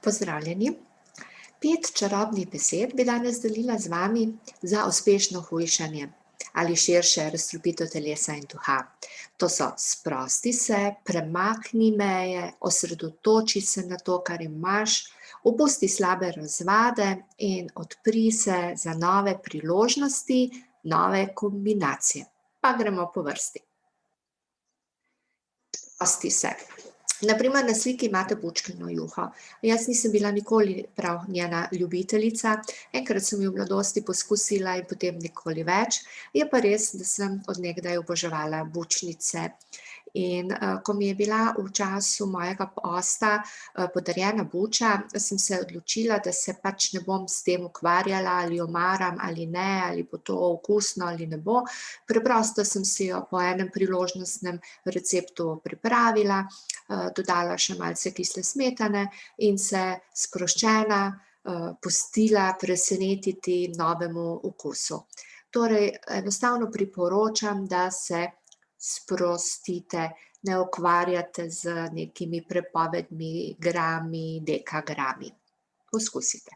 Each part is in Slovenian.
Pozdravljeni. 5 čarobnih besed bi danes delila z vami za uspešno hujšanje ali širše razstropitev telesa in duha. To so: sprosti se, premakni meje, osredotoči se na to, kar imaš, opusti slabe razvade in odpri se za nove priložnosti, nove kombinacije. Pa gremo po vrsti. Sprosti se. Na primer, na sliki imate bučkino juho. Jaz nisem bila nikoli prav njena ljubiteljica, enkrat sem jo v mladosti poskusila in potem nikoli več. Je pa res, da sem od nekdaj oboževala bučnice. In ko mi je bila v času mojega posta podarjena buča, sem se odločila, da se pač ne bom s tem ukvarjala, ali jo maram ali ne, ali bo to okusno ali ne bo. Preprosto sem si jo po enem priložnostnem receptu pripravila, dodala še malce kisle smetane in se sproščena pustila presenetiti novemu okusu. Torej, enostavno priporočam, da se sprostite, ne ukvarjate z nekimi prepovedmi, grami, dekagrami. Poskusite.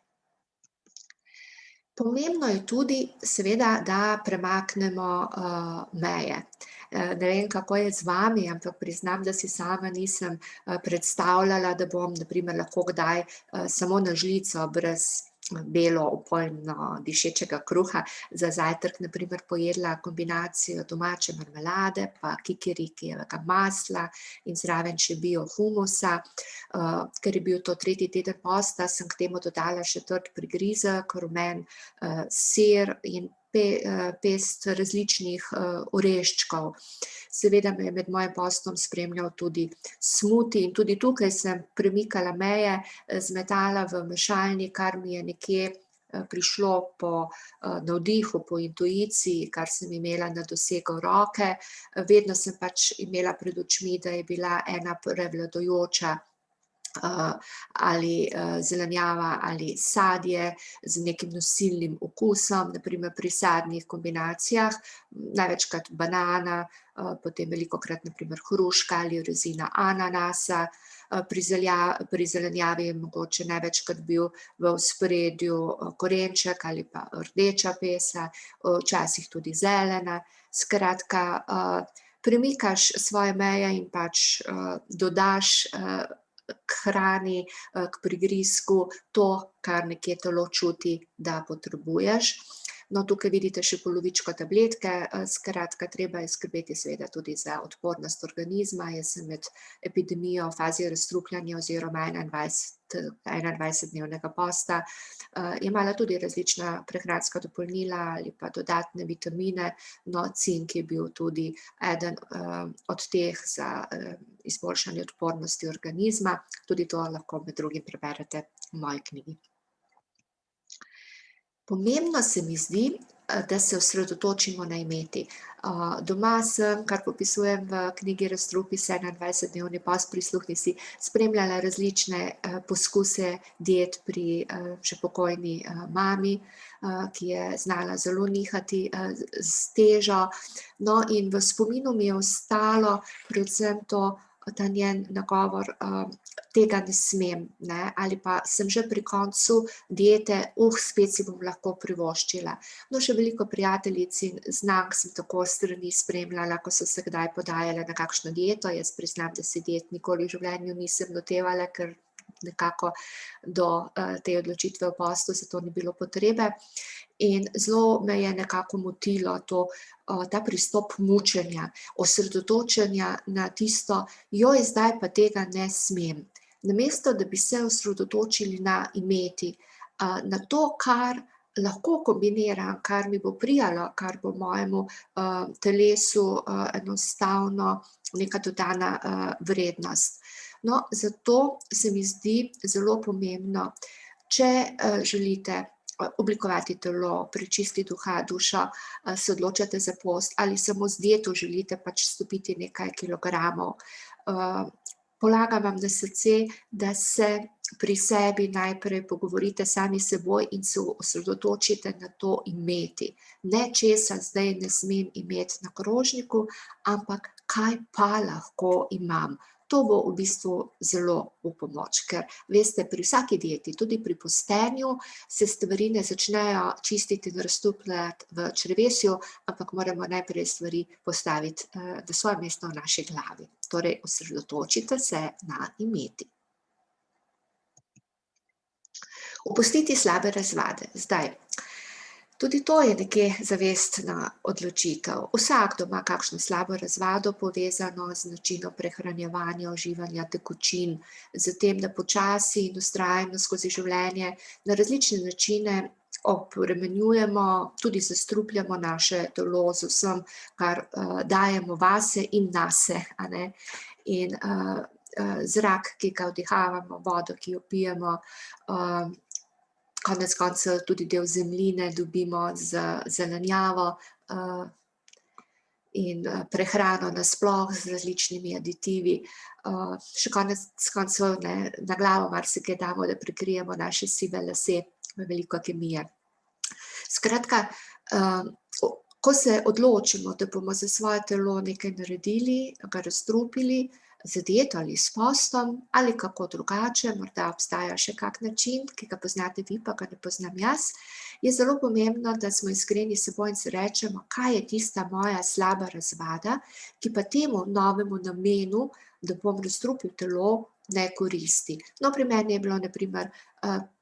Pomembno je tudi seveda, da premaknemo meje. Ne vem, kako je z vami, ampak priznam, da si sama nisem predstavljala, da bom na primer lahko kdaj samo na žlico brez belo opojno dišečega kruha za zajtrk na primer pojedla kombinacijo domače marmelade pa kikirikijevega masla in zraven še bio humusa. Ker je bil to 3. teden posta, sem k temu dodala še trd prigrizek, rumen sir in pest različnih oreščkov. Seveda me je med mojim postom spremljal tudi smuti in tudi tukaj sem premikala meje, zmetala v mešalnik, kar mi je nekje prišlo po navdihu, po intuiciji, kar sem imela na dosegu roke. Vedno sem pač imela pred očmi, da je bila ena prevladujoča ali zelenjava ali sadje z nekim nosilnim okusom, na primer pri sadnih kombinacijah, največkrat banana, potem velikokrat na primer hruška ali rezina ananasa. Pri zelenjavi je mogoče največkrat bil v ospredju korenček ali pa rdeča pesa, včasih tudi zelena. Skratka, premikaš svoje meje in pač dodaš k hrani, k prigrizku to, kar nekje telo čuti, da potrebuješ. No, tukaj vidite še polovičko tabletke, skratka, treba je skrbeti seveda tudi za odpornost organizma. Jaz sem med epidemijo v fazi razstrupljanja oziroma 21-dnevnega posta jemala tudi različna prehranska dopolnila ali pa dodatne vitamine, no, cink je bil tudi eden od teh za izboljšanje odpornosti organizma. Tudi to lahko med drugim preberete v moji knjigi. Pomembno se mi zdi, da se osredotočimo na imeti. Doma sem, kar popisujem v knjigi Razstrupi se 21-dnevni post, prisluhni si, spremljala različne poskuse diet pri že pokojni mami, ki je znala zelo nihati s težo. No, in v spominu mi je ostalo predvsem ta njen nagovor, tega ne smem, ne, ali pa sem že pri koncu diete, spet si bom lahko privoščila. No, še veliko prijateljic in znank sem tako s strani spremljala, ko so se kdaj podajale na kakšno dieto. Jaz priznam, da se diet nikoli v življenju nisem lotevala, ker nekako do te odločitve o postu za to ni bilo potrebe. In zelo me je nekako motilo ta pristop mučenja, osredotočenja na tisto, zdaj pa tega ne smem. Namesto da bi se osredotočili na imeti, na to, kar lahko kombiniram, kar mi bo prijalo, kar bo mojemu telesu enostavno neka dodana vrednost. No, zato se mi zdi zelo pomembno, če želite oblikovati telo, prečistiti duha, dušo, se odločate za post ali samo z dieto želite pač stopiti nekaj kilogramov. Polagam vam na srce, da se pri sebi najprej pogovorite sami s seboj in se osredotočite na to imeti. Ne česa zdaj ne smem imeti na krožniku, ampak kaj pa lahko imam. to bo v bistvu zelo v pomoč, ker veste, pri vsaki dieti, tudi pri postenju, se stvari ne začnejo čistiti in raztopljati v črevesju, ampak moramo najprej stvari postaviti na svoje mesto v naši glavi. Torej, osredotočite se na imeti. Opustiti slabe razvade. Zdaj, tudi to je nekje zavestna odločitev. Vsakdo ima kakšno slabo razvado povezano z načinom prehranjevanja, uživanja tekočin, z tem, da počasi in vztrajno skozi življenje na različne načine obremenjujemo, tudi zastrupljamo naše telo z vsem, kar dajemo vase in nase, a ne. In zrak, ki ga vdihavamo, vodo, ki jo pijemo, konec koncev tudi del zemljine dobimo z zelenjavo in prehrano nasploh z različnimi aditivi. Še konec koncev na glavo marsikaj damo, da prikrijemo naše sive lase, veliko kemije. Skratka, ko se odločimo, da bomo za svoje telo nekaj naredili, ga razstrupili, z dieto ali s postom ali kako drugače, morda obstaja še kak način, ki ga poznate vi, pa ga ne poznam jaz, je zelo pomembno, da smo iskreni s seboj in si rečemo, kaj je tista moja slaba razvada, ki pa temu novemu namenu, da bom razstrupil telo, ne koristi. No, pri meni je bilo na primer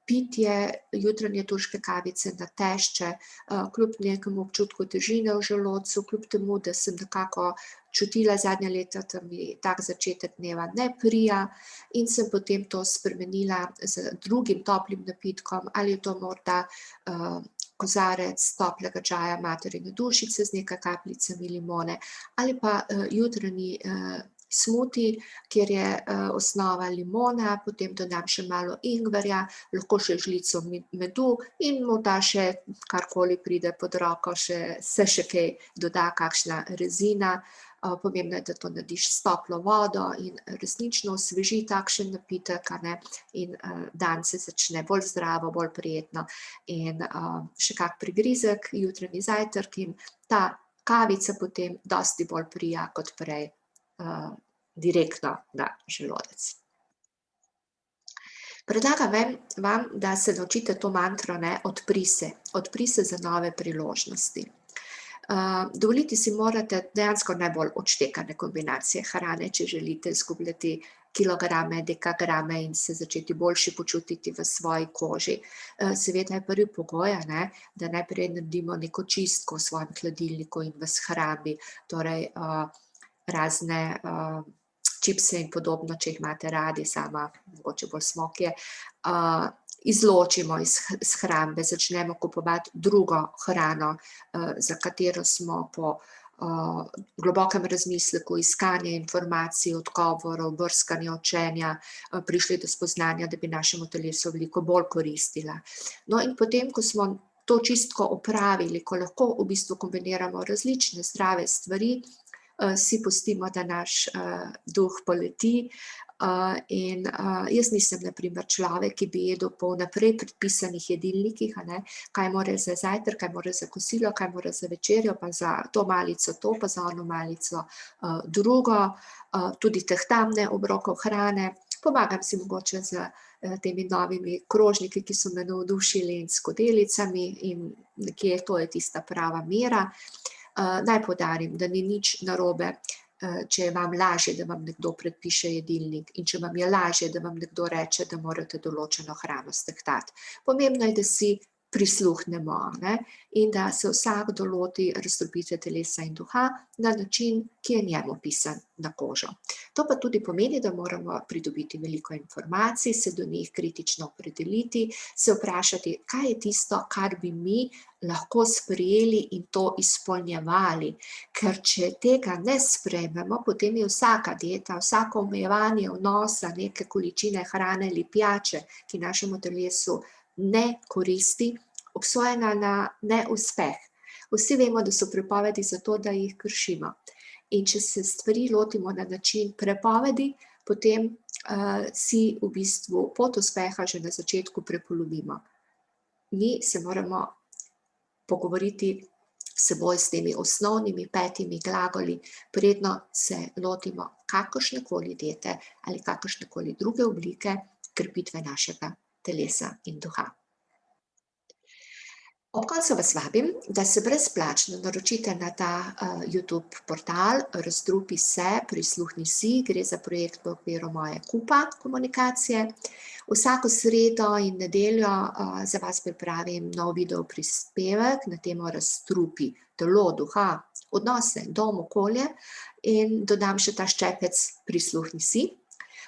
pitje jutranje turške kavice na tešče, kljub nekemu občutku težine v želodcu, kljub temu, da sem nekako čutila zadnja leta, da mi tak začetek dneva ne prija, in sem potem to spremenila z drugim toplim napitkom, ali je to morda kozarec toplega čaja materine dušice z nekaj kapljicami limone, ali pa jutranji smuti, kjer je osnova limona, potem dodam še malo ingverja, lahko še žlico medu in morda še karkoli pride pod roko, se še kaj doda, kakšna rezina. Pomembno je, da to narediš s toplo vodo in resnično osveži takšen napitek, a ne, in dan se začne bolj zdravo, bolj prijetno. In še kak prigrizek, jutranji zajtrk, in ta kavica potem dosti bolj prija kot prej direktno na želodec. Predlagam vam, da se naučite to mantro, odpri se za nove priložnosti. Dovoliti si morate dejansko najbolj odštekane kombinacije hrane, če želite izgubljati kilograme, dekagrame in se začeti boljše počutiti v svoji koži. Seveda je prvi pogoj, da najprej naredimo neko čistko v svojem hladilniku in v shrambi, torej razne čipse in podobno, če jih imate radi, sama mogoče bolj smokje, izločimo iz shrambe, začnemo kupovati drugo hrano, za katero smo po globokem razmisleku, iskanju informacij, odgovorov, brskanja, učenja, prišli do spoznanja, da bi našemu telesu veliko bolj koristila. No, in potem, ko smo to čistko opravili, ko lahko v bistvu kombiniramo različne zdrave stvari, si pustimo, da naš duh poleti. In jaz nisem na primer človek, ki bi jedel po vnaprej predpisanih jedilnikih, kaj mora za zajtrk, kaj mora za kosilo, kaj mora za večerjo, pa za to malico to, pa za ono malico drugo, tudi tehtam obrokov hrane. Pomagam si mogoče z temi novimi krožniki, ki so me navdušili, in skodelicami, in nekje to je tista prava mera. Naj poudarim, da ni nič narobe, če je vam lažje, da vam nekdo predpiše jedilnik, in če vam je lažje, da vam nekdo reče, da morate določeno hrano stehtati. Pomembno je, da si prisluhnemo, in da se vsakdo loti raztopitve telesa in duha na način, ki je njemu pisan na kožo. To pa tudi pomeni, da moramo pridobiti veliko informacij, se do njih kritično opredeliti, se vprašati, kaj je tisto, kar bi mi lahko sprejeli in to izpolnjevali. Ker če tega ne sprejmemo, potem je vsaka dieta, vsako omejevanje vnosa neke količine hrane ali pijače, ki našemu telesu ne koristi, obsojena na neuspeh. Vsi vemo, da so prepovedi zato, da jih kršimo. In če se stvari lotimo na način prepovedi, potem si v bistvu pot uspeha že na začetku prepolovimo. Mi se moramo pogovoriti seboj s temi osnovnimi 5 glagoli, predno se lotimo kakršnekoli diete ali kakršnekoli druge oblike krepitve našega telesa in duha. Ob koncu vas vabim, da se brezplačno naročite na ta YouTube portal Razstrupi se, prisluhni si, gre za projekt v okviru moje Kupa komunikacije. Vsako sredo in nedeljo za vas pripravim nov video prispevek na temo Razstrupi telo, duha, odnose, dom, okolje in dodam še ta ščepec Prisluhni si.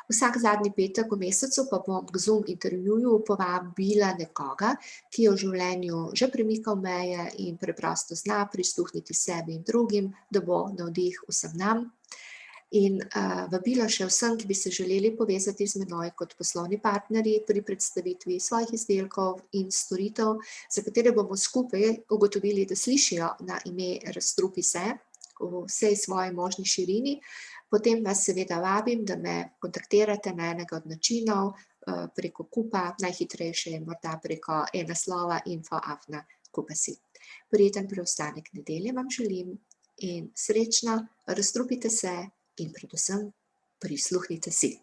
Vsak zadnji petek v mesecu pa bom k Zoom intervjuju povabila nekoga, ki je v življenju že premikal meje in preprosto zna prisluhniti sebi in drugim, da bo navdih vsem nam. In vabilo še vsem, ki bi se želeli povezati z menoj kot poslovni partnerji pri predstavitvi svojih izdelkov in storitev, za katere bomo skupaj ugotovili, da slišijo na ime Razstrupi se v vsej svoji možni širini. Potem vas seveda vabim, da me kontaktirate na enega od načinov, preko Kupa, najhitrejše je morda preko e-naslova info@kupa.si. Prijeten preostanek nedelje vam želim in srečno, razstrupite se in predvsem prisluhnite si.